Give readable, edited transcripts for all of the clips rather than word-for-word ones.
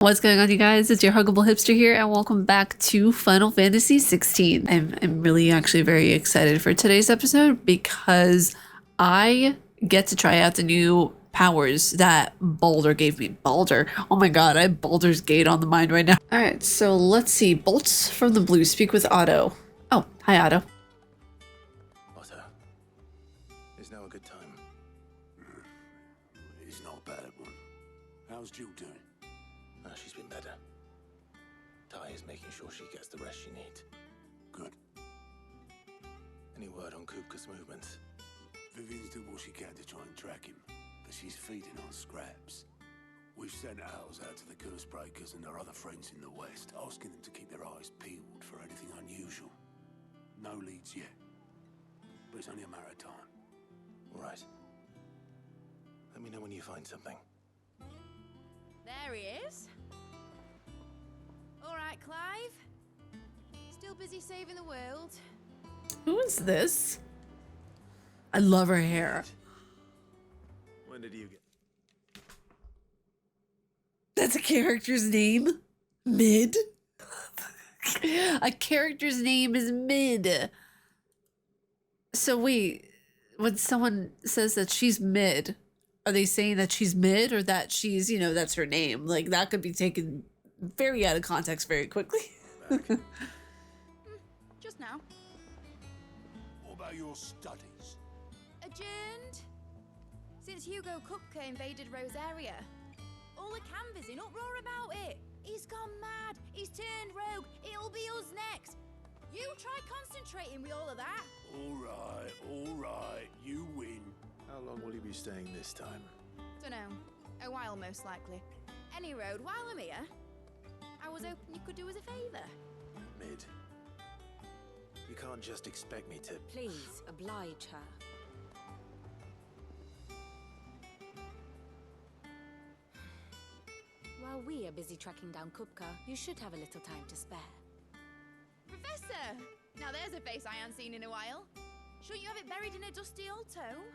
What's going on, you guys? It's your Huggable Hipster here, and welcome back to Final Fantasy 16. I'm really actually very excited for today's episode because I get to try out the new powers that Baldur gave me. Baldur. Oh my god, I have Baldur's Gate on the mind right now. Alright, so let's see. Bolts from the blue. Speak with Otto. Oh, hi Otto. Otto, is now a good time? It's not a bad one. How's Jill doing? She's been better. Ty is making sure she gets the rest she needs. Good. Any word on Kupka's movements? Vivian's doing what she can to try and track him, but she's feeding on scraps. We've sent ours out to the curse breakers and their other friends in the west, asking them to keep their eyes peeled for anything unusual. No leads yet, but it's only a matter of time. All right. Let me know when you find something. There he is. All right, Clive. Still busy saving the world. Who is this? I love her hair. When did you get... That's a character's name? Mid? A character's name is Mid. So wait, when someone says that she's mid, are they saying that she's mid or that she's, that's her name? Like, that could be taken very out of context very quickly. Just now. What about your studies? Adjourned. Since Hugo Kupka invaded Rosaria. All the canvas in uproar about it. He's gone mad. He's turned rogue. It'll be us next. You try concentrating with all of that. All right, you win. How long will you be staying this time? Dunno. A while, most likely. Any road, while I'm here, I was hoping you could do us a favour. Mid. You can't just expect me to... Please, oblige her. While we are busy tracking down Kupka, you should have a little time to spare. Professor! Now there's a face I haven't seen in a while. Shouldn't you have it buried in a dusty old tome?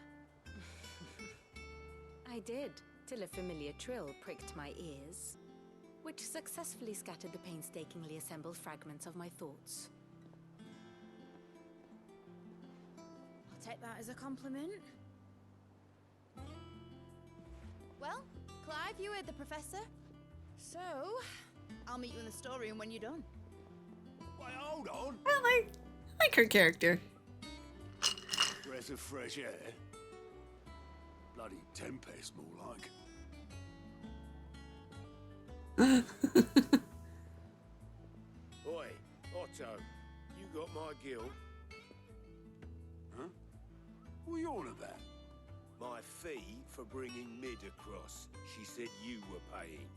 I did, till a familiar trill pricked my ears, which successfully scattered the painstakingly assembled fragments of my thoughts. I'll take that as a compliment. Well, Clive, you heard the professor. So, I'll meet you in the storeroom when you're done. Wait, hold on. I like her character. Breath of fresh air. Bloody tempest, more like. Oi, Otto, you got my gill? Huh? What are you on about? My fee for bringing Mid across. She said you were paying.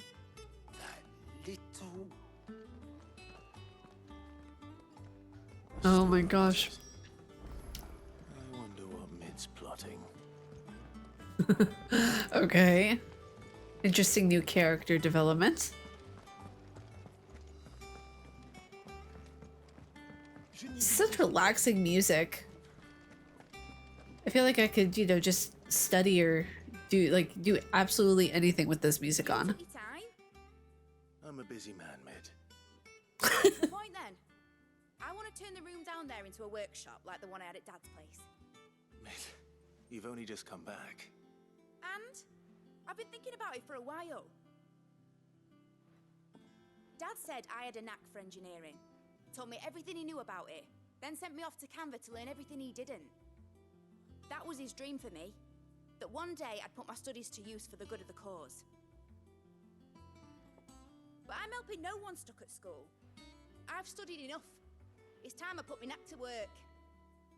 That little... Oh my gosh. I wonder what Mid's plotting. Okay. Interesting new character development. Such relaxing music. I feel like I could, just study or do absolutely anything with this music on. Take your time. I'm a busy man, Mid. What's the point then? I want to turn the room down there into a workshop like the one I had at Dad's place. Mid, you've only just come back. And I've been thinking about it for a while. Dad said I had a knack for engineering. Told me everything he knew about it. Then sent me off to Canva to learn everything he didn't. That was his dream for me. That one day I'd put my studies to use for the good of the cause. But I'm helping no one stuck at school. I've studied enough. It's time I put my knack to work.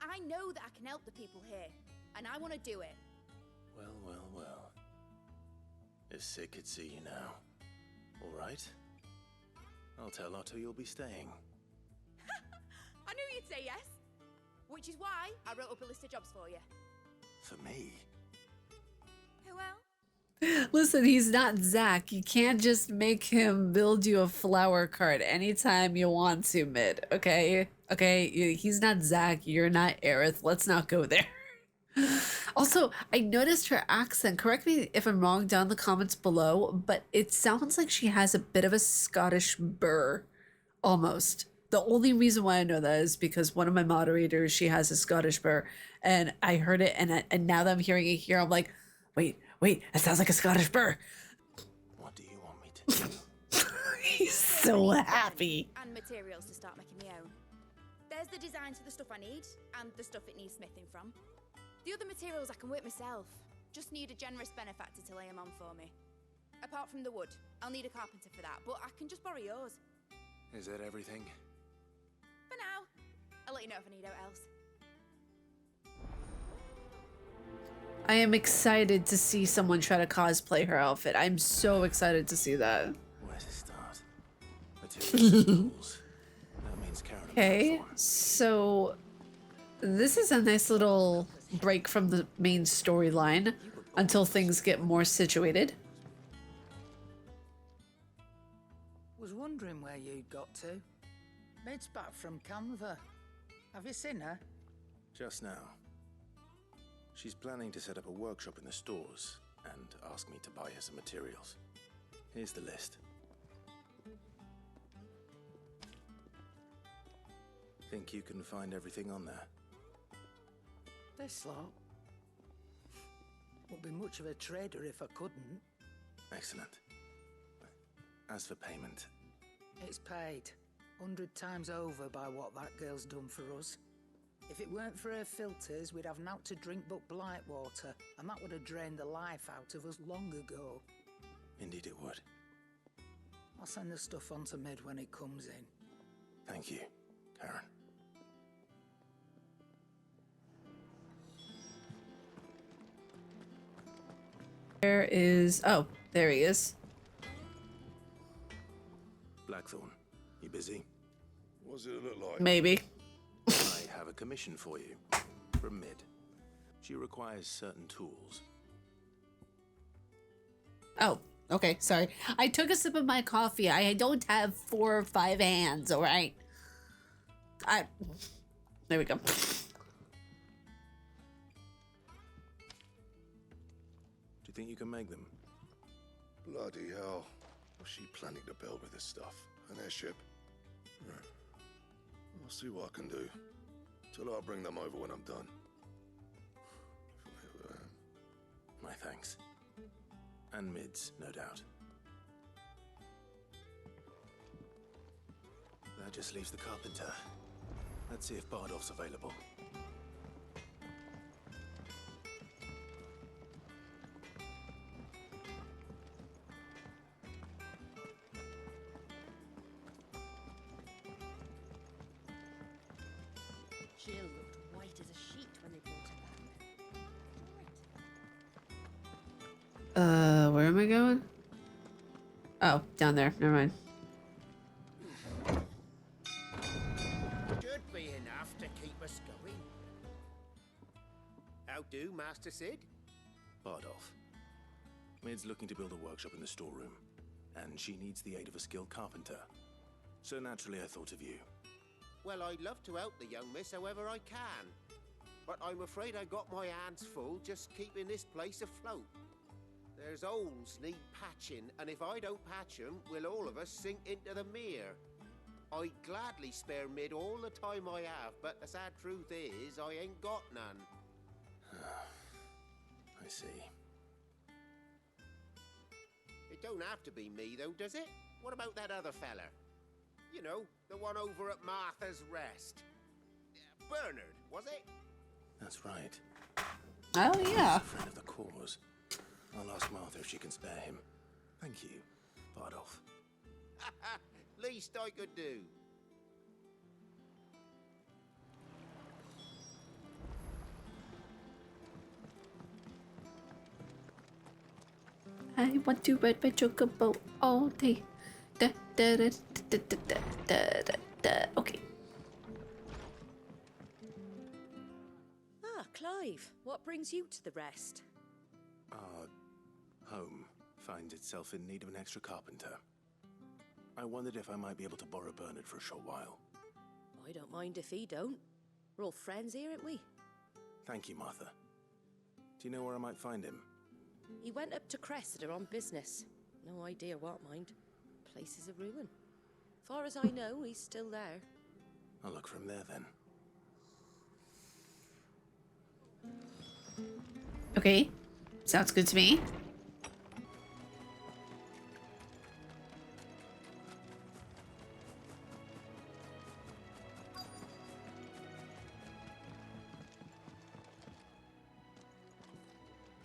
I know that I can help the people here. And I want to do it. Well. If Sid could see you now. All right. I'll tell Otto you'll be staying. I knew you'd say yes. Which is why I wrote up a list of jobs for you. For me? Who else? Listen, he's not Zach. You can't just make him build you a flower cart anytime you want to, Mid. Okay? Okay? He's not Zach. You're not Aerith. Let's not go there. Also, I noticed her accent. Correct me if I'm wrong down in the comments below, but it sounds like she has a bit of a Scottish burr, almost. The only reason why I know that is because one of my moderators, she has a Scottish burr, and I heard it, and now that I'm hearing it here, I'm like, wait, that sounds like a Scottish burr. What do you want me to do? He's so happy. And materials to start making my own. There's the designs for the stuff I need, and the stuff it needs smithing from. The other materials I can work myself. Just need a generous benefactor to lay them on for me. Apart from the wood, I'll need a carpenter for that, but I can just borrow yours. Is that everything? For now. I'll let you know if I need out else. I am excited to see someone try to cosplay her outfit. I'm so excited to see that. Where to start? Materials and tools. That means Karen. Okay, so this is a nice little break from the main storyline until things get more situated. Was wondering where you'd got to. Mid's back from Canva. Have you seen her? Just now. She's planning to set up a workshop in the stores and ask me to buy her some materials. Here's the list. Think you can find everything on there? This lot. Wouldn't be much of a trader if I couldn't. Excellent. As for payment, It's paid 100 times over by what that girl's done for us. If it weren't for her filters, we'd have naught to drink but blight water, and that would have drained the life out of us long ago. indeed it would. I'll send the stuff on to Mid when it comes in. Thank you, Karen. There is... Oh, there he is. Blackthorn, you busy? What's it look like? Maybe. I have a commission for you from Mid. She requires certain tools. Oh, okay, sorry. I took a sip of my coffee. I don't have 4 or 5 hands, all right? There we go. Do you think you can make them? Bloody hell. What's she planning to build with this stuff? An airship? Right. I'll see what I can do. Tell her I'll bring them over when I'm done. My thanks. And Mid's, no doubt. That just leaves the carpenter. Let's see if Bardolph's available. Jill looked white as a sheet when they brought her back. Where am I going? Oh, down there. Never mind. Should be enough to keep us going. How do, Master Sid? Bardolph. Mid's looking to build a workshop in the storeroom, and she needs the aid of a skilled carpenter. So naturally I thought of you. Well, I'd love to help the young miss however I can. But I'm afraid I got my hands full just keeping this place afloat. There's holes need patching, and if I don't patch them, will all of us sink into the mere. I'd gladly spare Mid all the time I have, but the sad truth is, I ain't got none. I see. It don't have to be me, though, does it? What about that other fella? You know, the one over at Martha's Rest. Bernard, was it? That's right. Oh, yeah. He's a friend of the cause. I'll ask Martha if she can spare him. Thank you, Bardolph. Least I could do. I want to ride my chocobo all day. Da, da, da, da, da, da, da, da, da. Okay. Ah, Clive, what brings you to the rest? Our home finds itself in need of an extra carpenter. I wondered if I might be able to borrow Bernard for a short while. I don't mind if he don't. We're all friends here, aren't we? Thank you, Martha. Do you know where I might find him? He went up to Cressida on business. No idea what, mind. Place is a ruin. Far as I know, he's still there. I'll look for him there then. Okay, sounds good to me.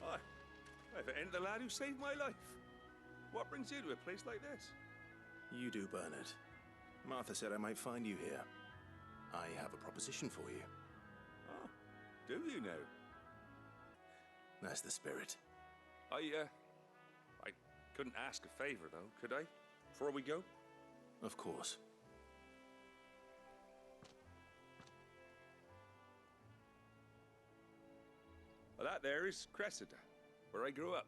Hi. If it ain't the lad who saved my life. What brings you to a place like this? You do, Bernard. Martha said I might find you here. I have a proposition for you. Oh, do you know? That's the spirit. I couldn't ask a favor, though, could I? Before we go? Of course. Well, that there is Cressida, where I grew up.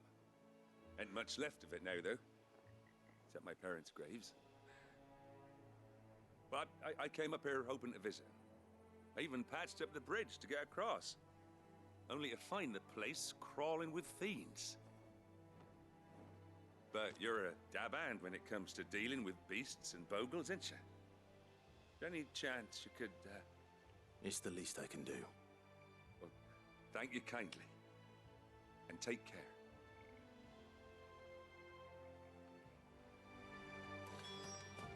Ain't much left of it now, though. Except my parents' graves. But I came up here hoping to visit. I even patched up the bridge to get across. Only to find the place crawling with fiends. But you're a dab hand when it comes to dealing with beasts and bogles, ain't you? Any chance you could, It's the least I can do. Well, thank you kindly. And take care.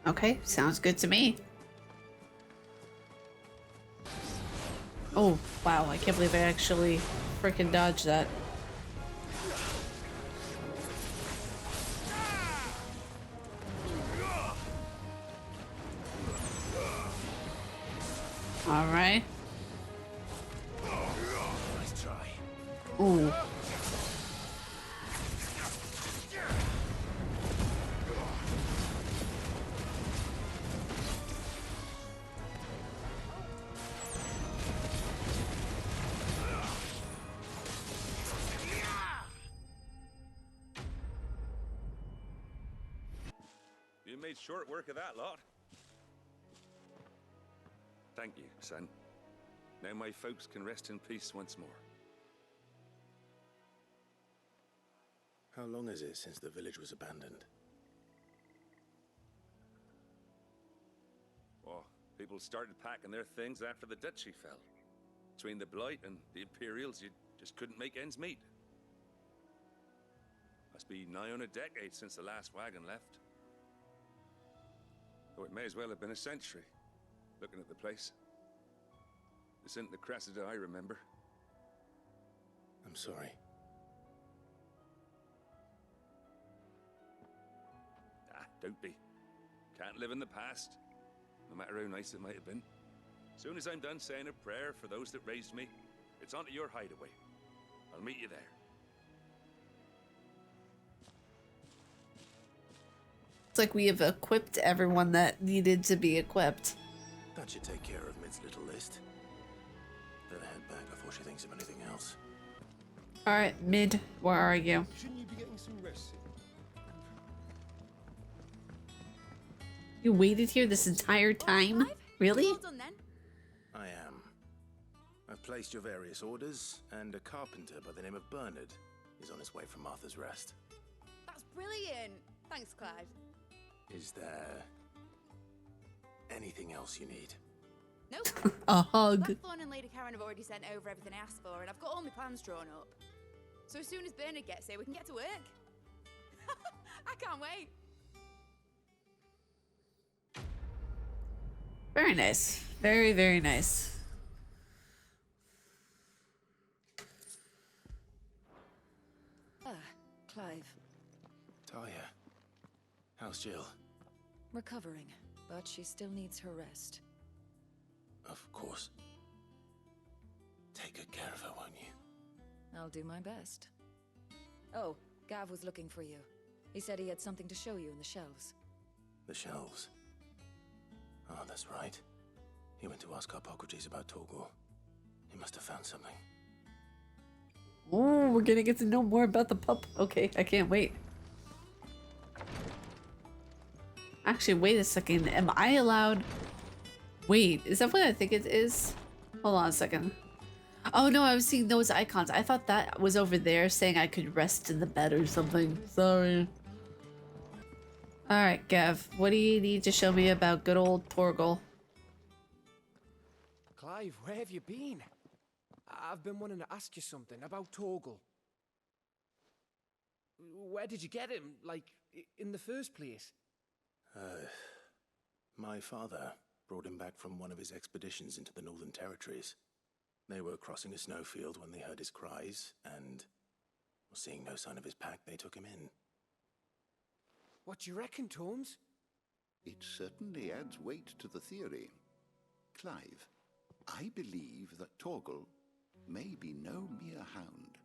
Okay, sounds good to me. Oh, wow, I can't believe I actually freaking dodged that. All right. Nice try. Ooh. You made short work of that lot. Thank you, son. Now my folks can rest in peace once more. How long is it since the village was abandoned? Well, people started packing their things after the duchy fell. Between the Blight and the Imperials, you just couldn't make ends meet. Must be nigh on a decade since the last wagon left. Though it may as well have been a century, looking at the place. This isn't the Cressida I remember. I'm sorry. Ah, don't be. Can't live in the past, no matter how nice it might have been. Soon as I'm done saying a prayer for those that raised me, it's on to your hideaway. I'll meet you there. It's like we have equipped everyone that needed to be equipped. That should take care of Mid's little list. Better head back before she thinks of anything else. All right, Mid, where are you? Shouldn't you be getting some rest? You waited here this entire time? Really? Well done then. I am. I've placed your various orders, and a carpenter by the name of Bernard is on his way from Martha's Rest. That's brilliant. Thanks, Clyde. Is there anything else you need? Nope. A hug. Blackthorn and Lady Karen have already sent over everything I asked for, and I've got all my plans drawn up. So as soon as Bernard gets here, we can get to work. I can't wait. Very nice. Very, very nice. Ah, Clive. Talia, how's Jill? Recovering, but she still needs her rest. Of course. Take good care of her, won't you? I'll do my best. Oh, Gav was looking for you. He said he had something to show you in the shelves. The shelves. Oh, that's right. He went to ask Hippocrates about Torgor. He must have found something. Oh, we're gonna get to know more about the pup. Okay, I can't wait. Actually, wait a second. Am I allowed? Wait, is that what I think it is? Hold on a second. Oh no, I was seeing those icons. I thought that was over there saying I could rest in the bed or something. Sorry. Alright, Gav, what do you need to show me about good old Torgal? Clive, where have you been? I've been wanting to ask you something about Torgal. Where did you get him, like, in the first place? My father brought him back from one of his expeditions into the Northern Territories. They were crossing a snowfield when they heard his cries, and seeing no sign of his pack, they took him in. What do you reckon, Tomes? It certainly adds weight to the theory. Clive, I believe that Torgal may be no mere hound,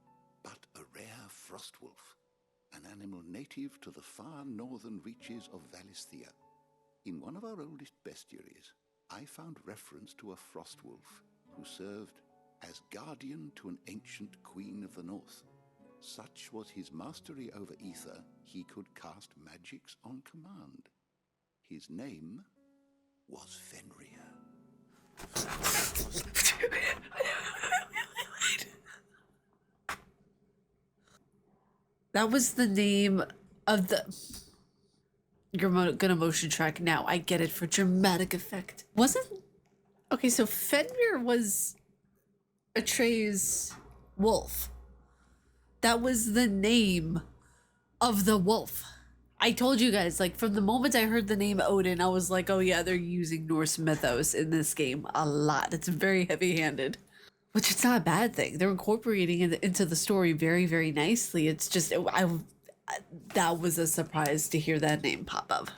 but a rare frostwolf, an animal native to the far northern reaches of Valisthea. In one of our oldest bestiaries, I found reference to a frostwolf who served as guardian to an ancient queen of the north. Such was his mastery over ether, he could cast magics on command. His name was Fenrir. That was the name of the... You're gonna motion track now. I get it, for dramatic effect. Wasn't... Okay, so Fenrir was Atrey's wolf. That was the name of the wolf. I told you guys, like, from the moment I heard the name Odin, I was like, oh yeah, they're using Norse mythos in this game a lot. It's very heavy-handed. Which it's not a bad thing. They're incorporating it into the story very, very nicely. It's just, that was a surprise to hear that name pop up.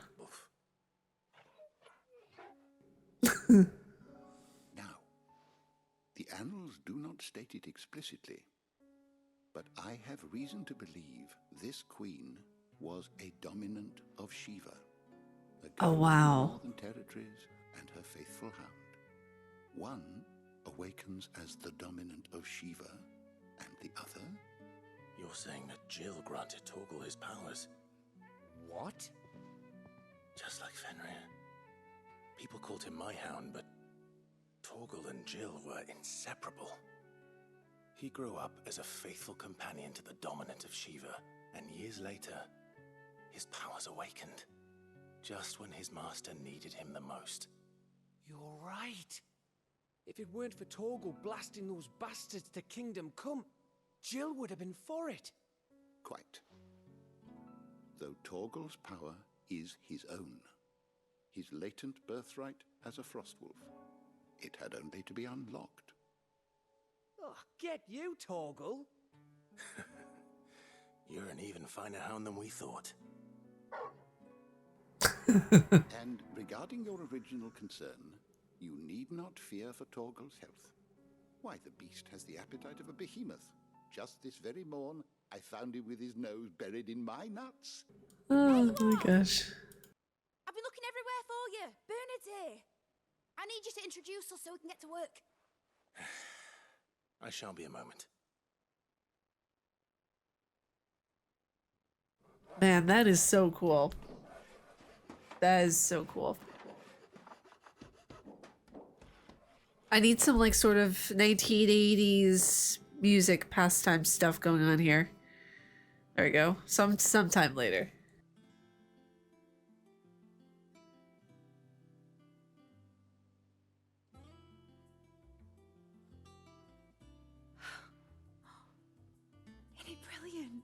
Now, the annals do not state it explicitly, but I have reason to believe this queen was a dominant of Shiva, a Oh, god wow. of the Northern Territories and her faithful hound. One awakens as the dominant of Shiva, and the other... You're saying that Jill granted Torgal his powers? What? Just like Fenrir. People called him my hound, but Torgal and Jill were inseparable. He grew up as a faithful companion to the dominant of Shiva, and years later, his powers awakened, just when his master needed him the most. You're right. If it weren't for Torgal blasting those bastards to Kingdom Come, Jill would have been for it. Quite. Though Torgal's power is his own, his latent birthright as a frostwolf, it had only to be unlocked. Oh, get you, Torgal. You're an even finer hound than we thought. And regarding your original concern, you need not fear for Torgal's health. Why, the beast has the appetite of a behemoth. Just this very morn, I found him with his nose buried in my nuts. Oh my gosh. I've been looking everywhere for you. Bernard's here. I need you to introduce us so we can get to work. I shall be a moment. Man, that is so cool. That is so cool. I need some, like, sort of 1980s music pastime stuff going on here. There we go. Sometime later. Isn't it brilliant?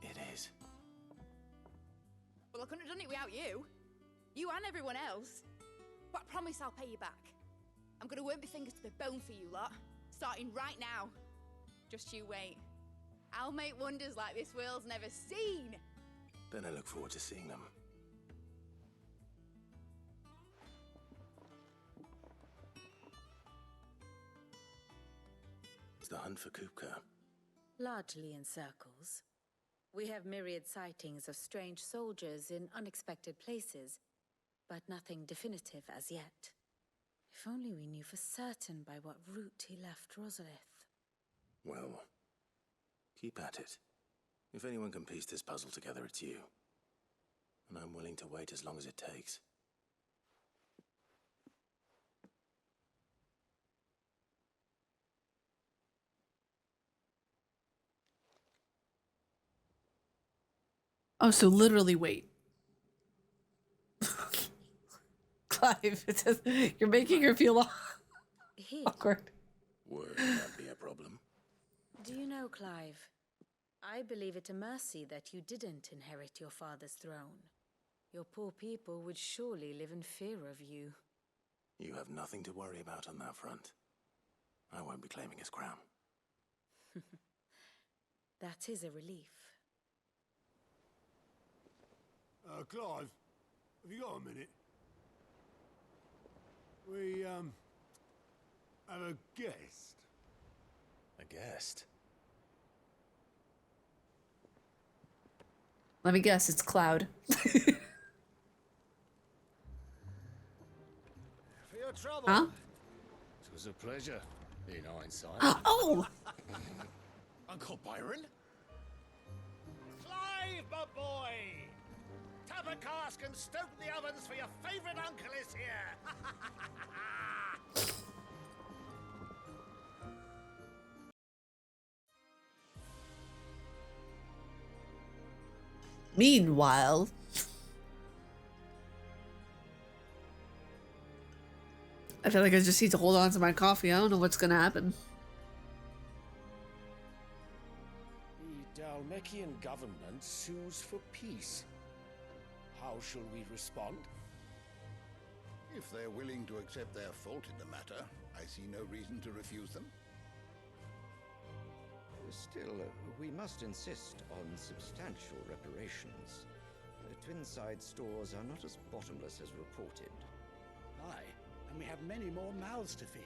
It is. Well, I couldn't have done it without you. You and everyone else. But I promise I'll pay you back. I'm gonna work my fingers to the bone for you lot, starting right now. Just you wait. I'll make wonders like this world's never seen. Then I look forward to seeing them. Is the hunt for Kupka? Largely in circles. We have myriad sightings of strange soldiers in unexpected places, but nothing definitive as yet. If only we knew for certain by what route he left Rosalith. Well, keep at it. If anyone can piece this puzzle together, it's you. And I'm willing to wait as long as it takes. Oh, so literally wait. Clive, it says you're making her feel Here. awkward. Word can't be a problem. Do you know, Clive? I believe it a mercy that you didn't inherit your father's throne. Your poor people would surely live in fear of you. You have nothing to worry about on that front. I won't be claiming his crown. That is a relief. Clive, have you got a minute? We, have a guest. A guest? Let me guess, it's Cloud. For your trouble. Huh? It was a pleasure, in hindsight. Oh! Uncle Byron? Clive, my boy! Tap a cask and stoke the ovens for your favourite uncle is here! Meanwhile, I feel like I just need to hold on to my coffee. I don't know what's gonna happen. The Dalmekian government sues for peace. How shall we respond? If they're willing to accept their fault in the matter, I see no reason to refuse them. Still, we must insist on substantial reparations. Twinside stores are not as bottomless as reported. Aye, and we have many more mouths to feed.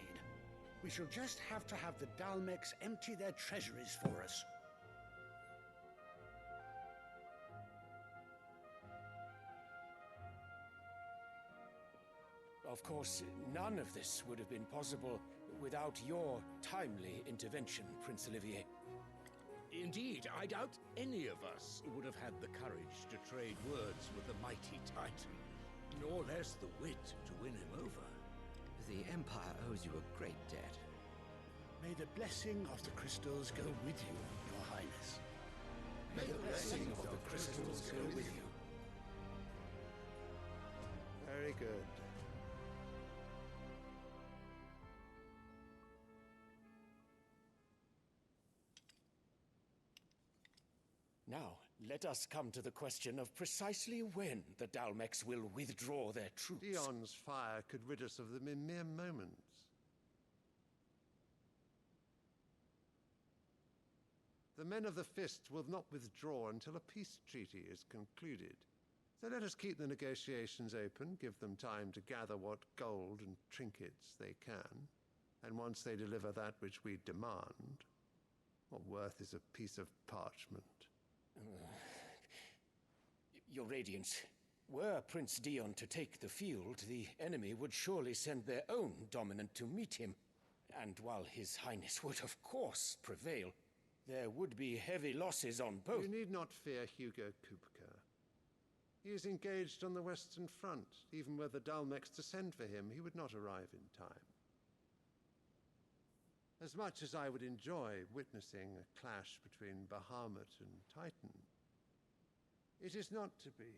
We shall just have to have the Dalmecs empty their treasuries for us. Of course, none of this would have been possible without your timely intervention, Prince Olivier. Indeed, I doubt any of us would have had the courage to trade words with the mighty Titan, nor less the wit to win him over. The Empire owes you a great debt. May the blessing of the crystals go with you, Your Highness. May the blessing of the crystals go with you. Very good. Now, let us come to the question of precisely when the Dalmecs will withdraw their troops. Dion's fire could rid us of them in mere moments. The men of the Fist will not withdraw until a peace treaty is concluded. So let us keep the negotiations open, give them time to gather what gold and trinkets they can, and once they deliver that which we demand, what worth is a piece of parchment? Your Radiance, were Prince Dion to take the field, the enemy would surely send their own dominant to meet him. And while His Highness would of course prevail, there would be heavy losses on both. You need not fear Hugo Kupka. He is engaged on the Western Front. Even were the Dalmecs to send for him, he would not arrive in time. As much as I would enjoy witnessing a clash between Bahamut and Titan, it is not to be.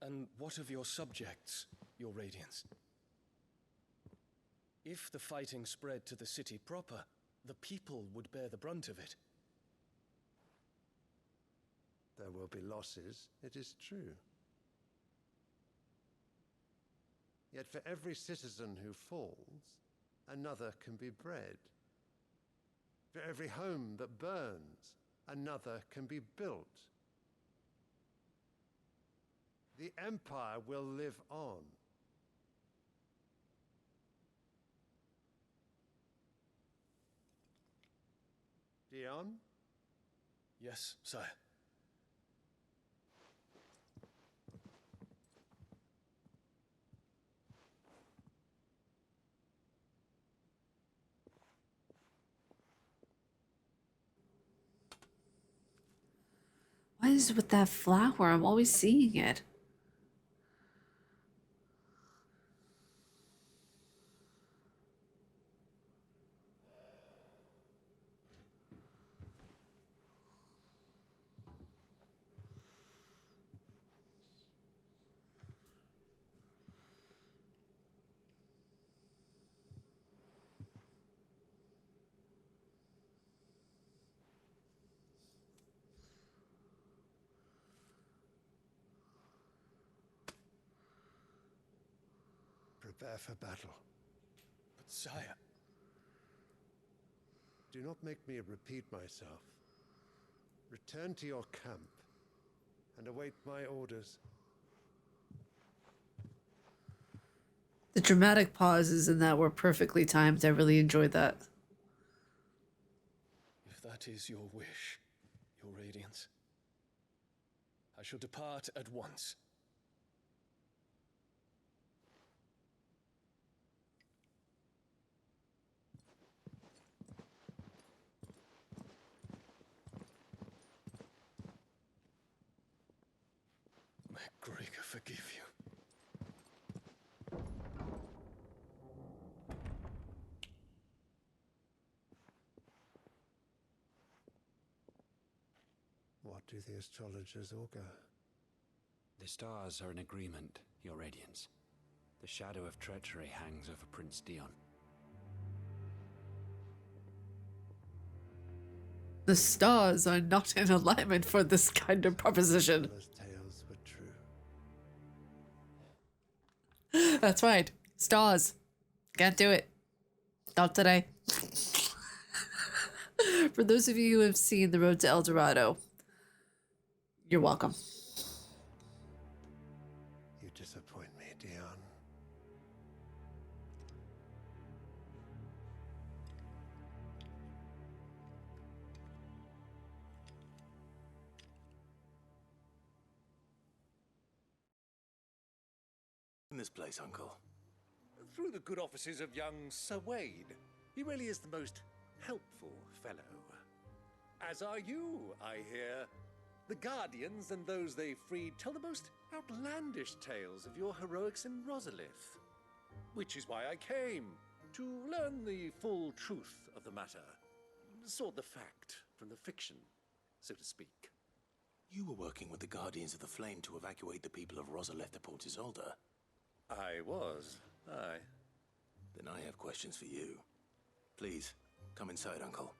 And what of your subjects, Your Radiance? If the fighting spread to the city proper, the people would bear the brunt of it. There will be losses, it is true. Yet for every citizen who falls, another can be bred. For every home that burns, another can be built. The Empire will live on. Dion? Yes, sire. What is with that flower? I'm always seeing it. Prepare for battle. But sire... Do not make me repeat myself. Return to your camp and await my orders. The dramatic pauses in that were perfectly timed. I really enjoyed that. If that is your wish, your radiance, I shall depart at once. May Gregor forgive you. What do the astrologers augur? The stars are in agreement, Your Radiance. The shadow of treachery hangs over Prince Dion. The stars are not in alignment for this kind of proposition. Those tales were true. That's right. Stars. Can't do it. Not today. For those of you who have seen The Road to El Dorado, you're welcome. You disappoint me, Dion. In this place, Uncle. Through the good offices of young Sir Wade. He really is the most helpful fellow. As are you, I hear. The Guardians and those they freed tell the most outlandish tales of your heroics in Rosalith. Which is why I came, to learn the full truth of the matter. Sort the fact from the fiction, so to speak. You were working with the Guardians of the Flame to evacuate the people of Rosalith to Port Isolde. I was, aye. Then I have questions for you. Please, come inside, Uncle.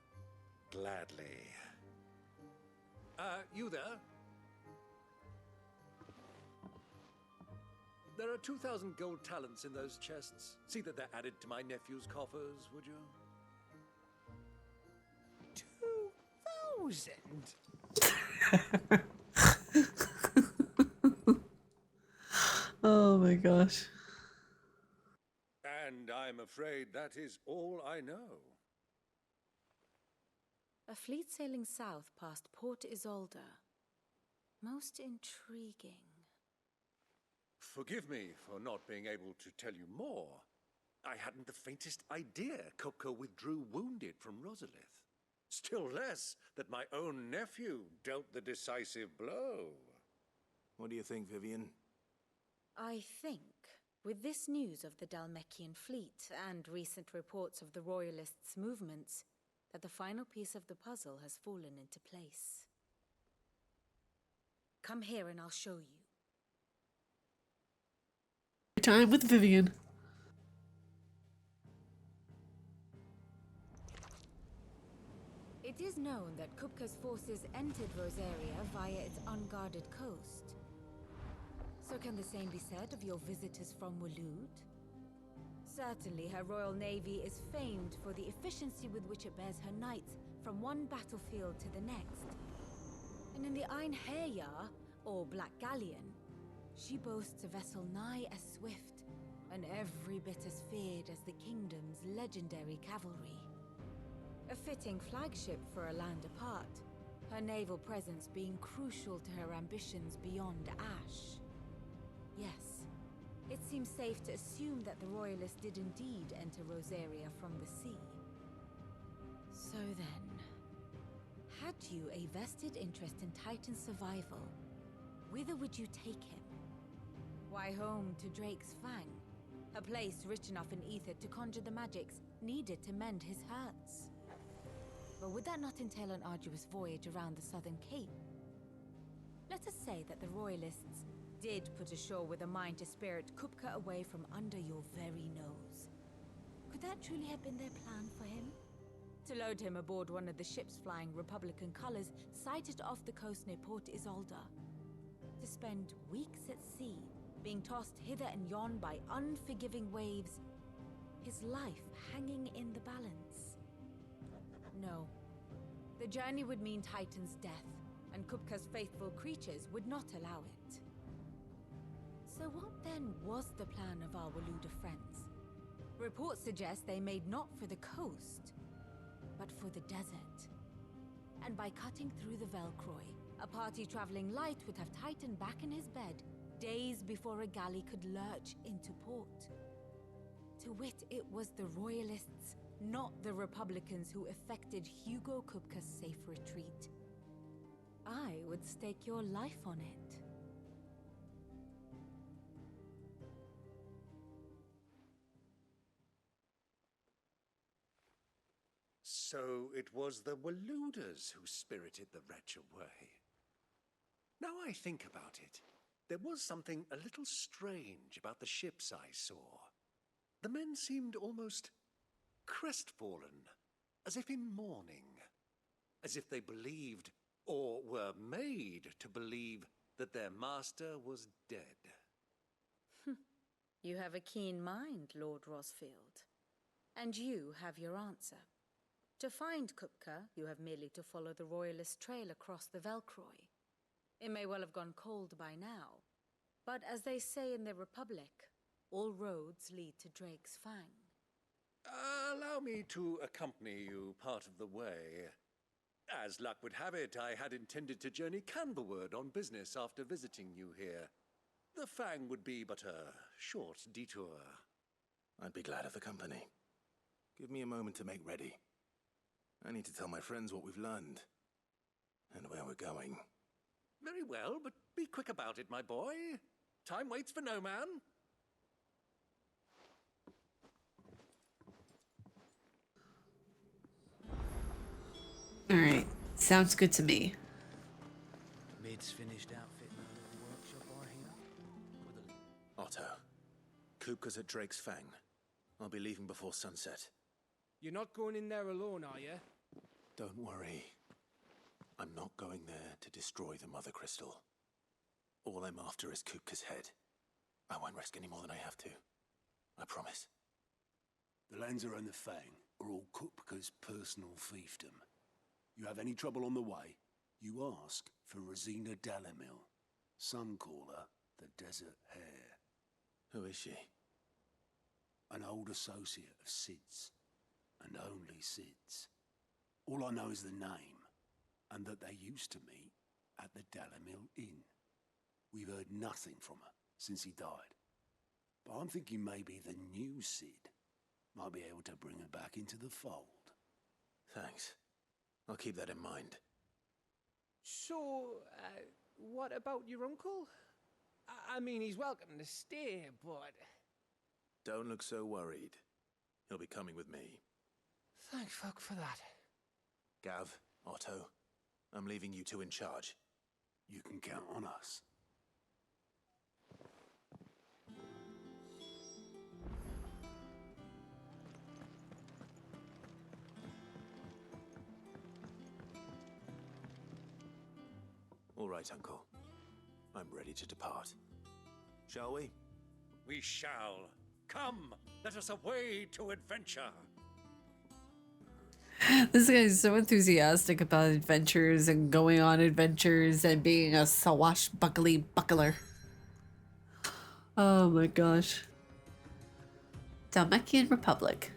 Gladly. You there? There are 2,000 gold talents in those chests. See that they're added to my nephew's coffers, would you? 2,000? Oh my gosh. And I'm afraid that is all I know. A fleet sailing south past Port Isolde. Most intriguing. Forgive me for not being able to tell you more. I hadn't the faintest idea Kopko withdrew wounded from Rosalith. Still less that my own nephew dealt the decisive blow. What do you think, Vivian? I think, with this news of the Dhalmekian fleet and recent reports of the Royalists' movements, that the final piece of the puzzle has fallen into place. Come here and I'll show you. Time with Vivian. It is known that Kupka's forces entered Rosaria via its unguarded coast. So can the same be said of your visitors from Waloed? Certainly her Royal Navy is famed for the efficiency with which it bears her knights from one battlefield to the next. And in the Ein Herja, or Black Galleon, she boasts a vessel nigh as swift and every bit as feared as the kingdom's legendary cavalry. A fitting flagship for a land apart, her naval presence being crucial to her ambitions beyond Ash. Yes, it seems safe to assume that the Royalists did indeed enter Rosaria from the sea. So then, had you a vested interest in Titan's survival, whither would you take him? Why, home to Drake's Fang, a place rich enough in ether to conjure the magics needed to mend his hurts. But would that not entail an arduous voyage around the southern cape? Let us say that the Royalists did put ashore with a mind to spirit Kupka away from under your very nose. Could that truly have been their plan for him? To load him aboard one of the ships flying Republican colors sighted off the coast near Port Isolde. To spend weeks at sea, being tossed hither and yon by unforgiving waves, his life hanging in the balance. No. The journey would mean Titan's death, and Kupka's faithful creatures would not allow it. So what then was the plan of our Waluda friends? Reports suggest they made not for the coast, but for the desert. And by cutting through the Velcroy, a party traveling light would have Titan back in his bed days before a galley could lurch into port. To wit, it was the Royalists, not the Republicans, who effected Hugo Kupka's safe retreat. I would stake your life on it. So it was the Waludas who spirited the wretch away. Now I think about it, there was something a little strange about the ships I saw. The men seemed almost crestfallen, as if in mourning, as if they believed, or were made to believe, that their master was dead. You have a keen mind, Lord Rosfield. And you have your answer. To find Kupka, you have merely to follow the Royalist trail across the Velcroy. It may well have gone cold by now, but as they say in the Republic, all roads lead to Drake's Fang. Allow me to accompany you part of the way. As luck would have it, I had intended to journey Canberward on business after visiting you here. The Fang would be but a short detour. I'd be glad of the company. Give me a moment to make ready. I need to tell my friends what we've learned and where we're going. Very well, but be quick about it, my boy. Time waits for no man. Alright, sounds good to me. Mid's finished outfitting a little workshop I hear. Otto, Kupka's at Drake's Fang. I'll be leaving before sunset. You're not going in there alone, are you? Don't worry. I'm not going there to destroy the Mother Crystal. All I'm after is Kupka's head. I won't risk any more than I have to. I promise. The Lancer and the Fang are all Kupka's personal fiefdom. You have any trouble on the way, you ask for Rosina Dalamil. Some call her the Desert Hare. Who is she? An old associate of Sid's, and only Sid's. All I know is the name, and that they used to meet at the Dalamil Inn. We've heard nothing from her since he died. But I'm thinking maybe the new Sid might be able to bring her back into the fold. Thanks. I'll keep that in mind. So, what about your uncle? I mean, he's welcome to stay, but... Don't look so worried. He'll be coming with me. Thank fuck for that. Gav, Otto, I'm leaving you two in charge. You can count on us. All right, Uncle. I'm ready to depart. Shall we? We shall. Come, let us away to adventure. This guy is so enthusiastic about adventures and going on adventures and being a swashbuckly buckler. Oh my gosh. Dalmatian Republic.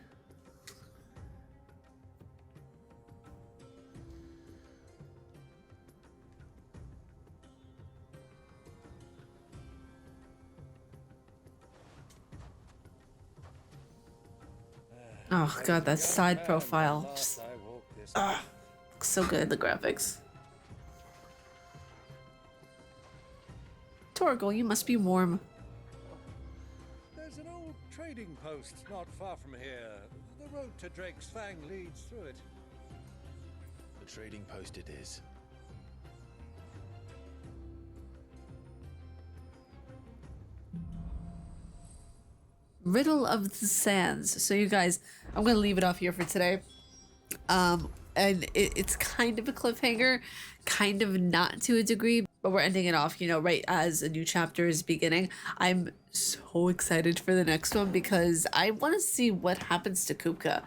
Oh god, that side profile. Just, looks so good, the graphics. Torgal, you must be warm. There's an old trading post not far from here. The road to Drake's Fang leads through it. The trading post it is. Riddle of the Sands. So you guys, I'm gonna leave it off here for today. And it's kind of a cliffhanger, kind of not to a degree, but we're ending it off, you know, right as a new chapter is beginning. I'm so excited for the next one because I want to see what happens to Kupka.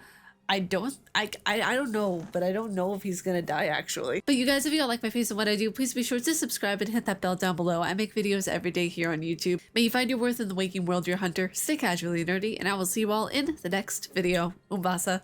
I don't know, but I don't know if he's gonna die actually. But you guys, if you all like my face and what I do, please be sure to subscribe and hit that bell down below. I make videos every day here on YouTube. May you find your worth in the waking world, your hunter. Stay casually nerdy, and I will see you all in the next video. Umbasa.